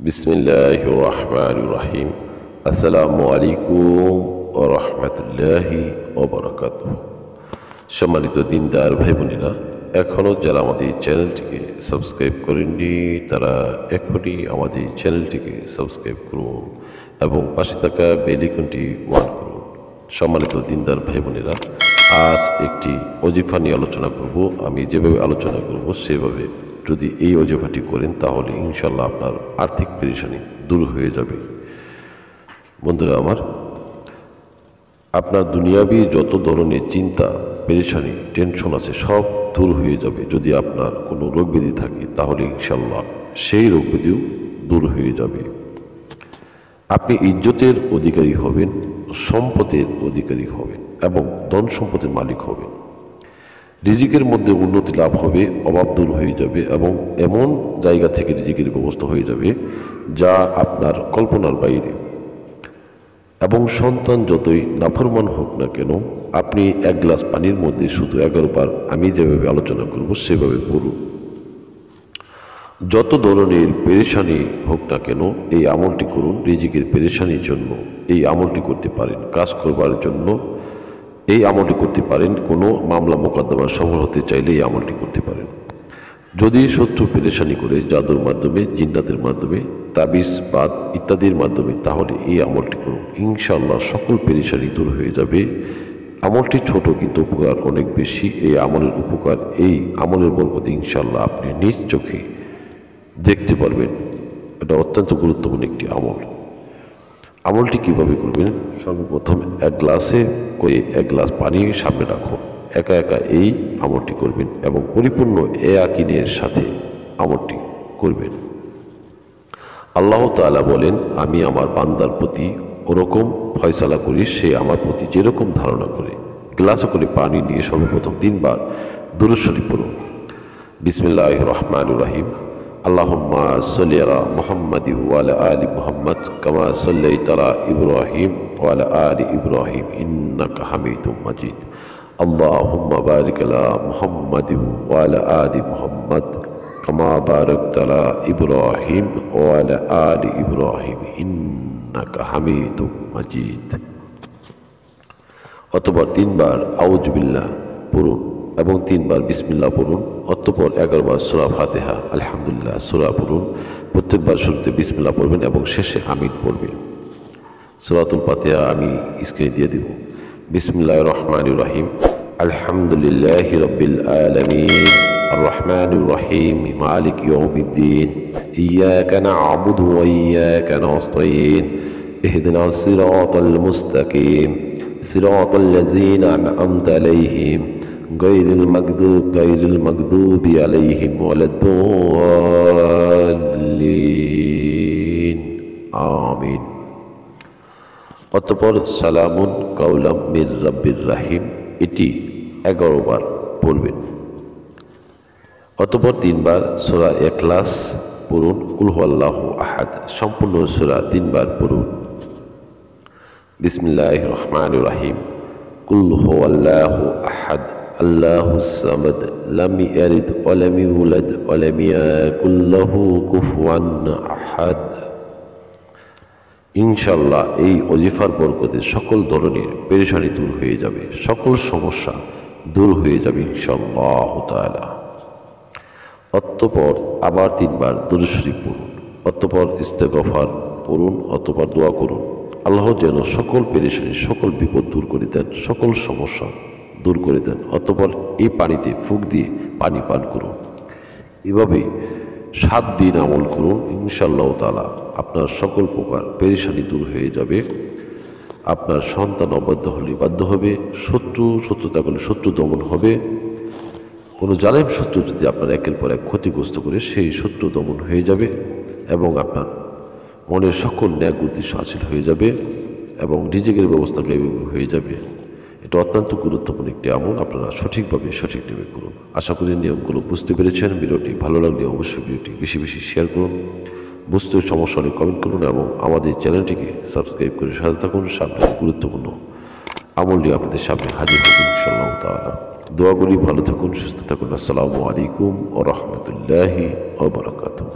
বিসমিল্লাহির রহমানির রহিম। আসসালামু আলাইকুম ওয়া রাহমাতুল্লাহি ওয়া বারাকাতুহু। সম্মানিত দিনদার ভাই বোনেরা, এখনও যারা আমাদের চ্যানেলটিকে সাবস্ক্রাইব করেননি তারা এখনই আমাদের চ্যানেলটিকে সাবস্ক্রাইব করুন এবং পাশে থাকা বেল আইকনটি অন করুন। সম্মানিত দিনদার ভাই বোনেরা, আজ একটি ওজিফা নিয়ে আলোচনা করব। আমি যেভাবে আলোচনা করব সেভাবে যদি এই ওজিফাটি করেন তাহলে ইনশাল্লাহ আপনার আর্থিক পেরেশানি দূর হয়ে যাবে। বন্ধুরা আমার, আপনার দুনিয়াবি যত ধরনের চিন্তা, পেরেশানি, টেনশন আছে সব দূর হয়ে যাবে। যদি আপনার কোনো রোগ ব্যাধি থাকে তাহলে ইনশাল্লাহ সেই রোগ ব্যাধিও দূর হয়ে যাবে। আপনি ইজ্জতের অধিকারী হবেন, সম্পদের অধিকারী হবেন এবং ধন সম্পদের মালিক হবেন। রিজিকের মধ্যে উন্নতি লাভ হবে, অভাব দূর হয়ে যাবে এবং এমন জায়গা থেকে রিজিকের ব্যবস্থা হয়ে যাবে যা আপনার কল্পনার বাইরে। এবং সন্তান যতই নাফরমান হোক না কেন, আপনি এক গ্লাস পানির মধ্যে শুধু 11 বার আমি যেভাবে আলোচনা করব সেভাবে পড়ুন। যত ধরনের পেরেশানি হোক না কেন এই আমলটি করুন। রিজিকের পেরেশানির জন্য এই আমলটি করতে পারেন, কাজ করবার জন্য এই আমলটি করতে পারেন, কোনো মামলা মোকদ্দমা সফল হতে চাইলে এই আমলটি করতে পারেন। যদি শত্রু পেরেশানি করে জাদুর মাধ্যমে, জিন্নাতের মাধ্যমে, তাবিজ বাদ ইত্যাদির মাধ্যমে, তাহলে এই আমলটি করুন। ইনশাআল্লাহ সকল পেরেশানি দূর হয়ে যাবে। আমলটি ছোট কিন্তু উপকার অনেক বেশি। এই আমলের উপকার, এই আমলের বরকতে ইনশাআল্লাহ আপনি নিজ চোখে দেখতে পারবেন। এটা অত্যন্ত গুরুত্বপূর্ণ একটি আমল। আমলটি কীভাবে করবেন? সর্বপ্রথম এক গ্লাসে করে 1 গ্লাস পানি সামনে রাখুন। একা একা এই আমলটি করবেন এবং পরিপূর্ণ ইয়াকিনের সাথে আমলটি করবেন। আল্লাহ তাআলা বলেন, আমি আমার বান্দার প্রতি ওরকম ফয়সালা করি সে আমার প্রতি যেরকম ধারণা করে। গ্লাসে করে পানি নিয়ে সর্বপ্রথম 3 বার দুরূদ শরীফ পড়ুন। বিসমিল্লাহির রহমানির রহিম। আল্লাহুম্মা সাল্লি আলা মুহাম্মাদি ওয়া আলা আলি মুহাম্মাদ কামা সাল্লাইতা আলা ইব্রাহিম ওয়া আলা আলি ইব্রাহিম ইন্নাকা হামিদুম মাজিদ। আল্লাহুম্মা বারিক আলা মুহাম্মাদি ওয়া আলা আলি মুহাম্মাদ কামা বারাকতা আলা ইব্রাহিম ওয়া আলা আলি ইব্রাহিম ইন্নাকা হামিদুম মাজিদ। অতঃপর 3 বার আউযু বিল্লাহ পড়ুন এবং 3 বার বিসমিল্লাহ পড়ুন। অতঃপর 11 বার সূরা ফাতিহা, আলহামদুলিল্লাহ সূরা পড়ুন। প্রত্যেকবার শুরুতে বিসমিল্লাহ পড়বেন এবং শেষে আমিন পড়বেন। সূরাতুল ফাতিহা আমি স্ক্রিনে দিয়ে দেব। বিসমিল্লাহির রহমানির রহিম। আলহামদুলিল্লাহি রাব্বিল আলামিন আর রহমানির রহিম মালিকি ইয়াউমিদ্দিন ইয়্যাকা না'বুদু ওয়া ইয়্যাকা নাস্তাঈন ইহদিনাস সিরাতাল মুস্তাকিম সিরাতাল লাযীনা আন'আমতা আলাইহিম গায়রিল মাগদুবি আলাইহিম ওয়ালাদ-দাল্লিন। আমিন। অতঃপর সালামুন কাওলাম মির রাব্বির রাহিম, এটি 11 বার পড়বেন। অতঃপর 3 বার সূরা ইখলাস পড়ুন। কুল হুয়াল্লাহু আহাদ সম্পূর্ণ সূরা 3 বার পড়ুন। বিসমিল্লাহির রহমানির রহিম। কুল হুয়াল্লাহু আহাদ আল্লাহুস সামাদ লাম ইয়ালিদ ওয়া লাম ইউলাদ ওয়া লাম ইয়াকুল লাহু কুফুয়ান আহাদ। ইনশাআল্লাহ এই ওজিফার বরকতে সকল ধরনের পেরেশানি দূর হয়ে যাবে, সকল সমস্যা দূর হয়ে যাবে ইনশাআল্লাহ তাআলা। অতঃপর আবার 3 বার দুরূদ শরীফ পড়ুন। অতঃপর ইস্তেগফার পড়ুন। অতঃপর দোয়া করুন আল্লাহ যেন সকল পেরেশানি, সকল বিপদ দূর করে দেন, সকল সমস্যা দূর করে দেন। অতঃপর এই পানিতে ফুঁক দিয়ে পানি পান করুন। এভাবেই 7 দিন আমল করুন। ইনশাআল্লাহ তাআলা আপনার সকল প্রকার পেরেশানি দূর হয়ে যাবে। আপনার সন্তান অবাধ্য হলে বাধ্য হবে, শত্রুতা করলে শত্রু দমন হবে। কোনো জালেম শত্রু যদি আপনার একের পর এক ক্ষতিগ্রস্ত করে, সেই শত্রু দমন হয়ে যাবে এবং আপনার মনের সকল ন্যাক উদ্দেশ্য হাসিল হয়ে যাবে এবং রিজিকের ব্যবস্থা হয়ে যাবে। এটা অত্যন্ত গুরুত্বপূর্ণ একটি আমল। আপনারা সঠিকভাবে সঠিক নিয়মে করুন। আশা করি নিয়মগুলো বুঝতে পেরেছেন। ভিডিওটি ভালো লাগলে অবশ্যই ভিডিওটি বেশি বেশি শেয়ার করুন। বুঝতে সমস্যা হলে কমেন্ট করুন এবং আমাদের চ্যানেলটিকে সাবস্ক্রাইব করে সাথে থাকুন। সামনে গুরুত্বপূর্ণ আমল নিয়ে আপনাদের সামনে হাজির হব ইনশাআল্লাহ তাআলা। দোয়া করি ভালো থাকুন, সুস্থ থাকুন। আসসালামু আলাইকুম ওয়া রাহমাতুল্লাহি ওয়া বারাকাতুহু।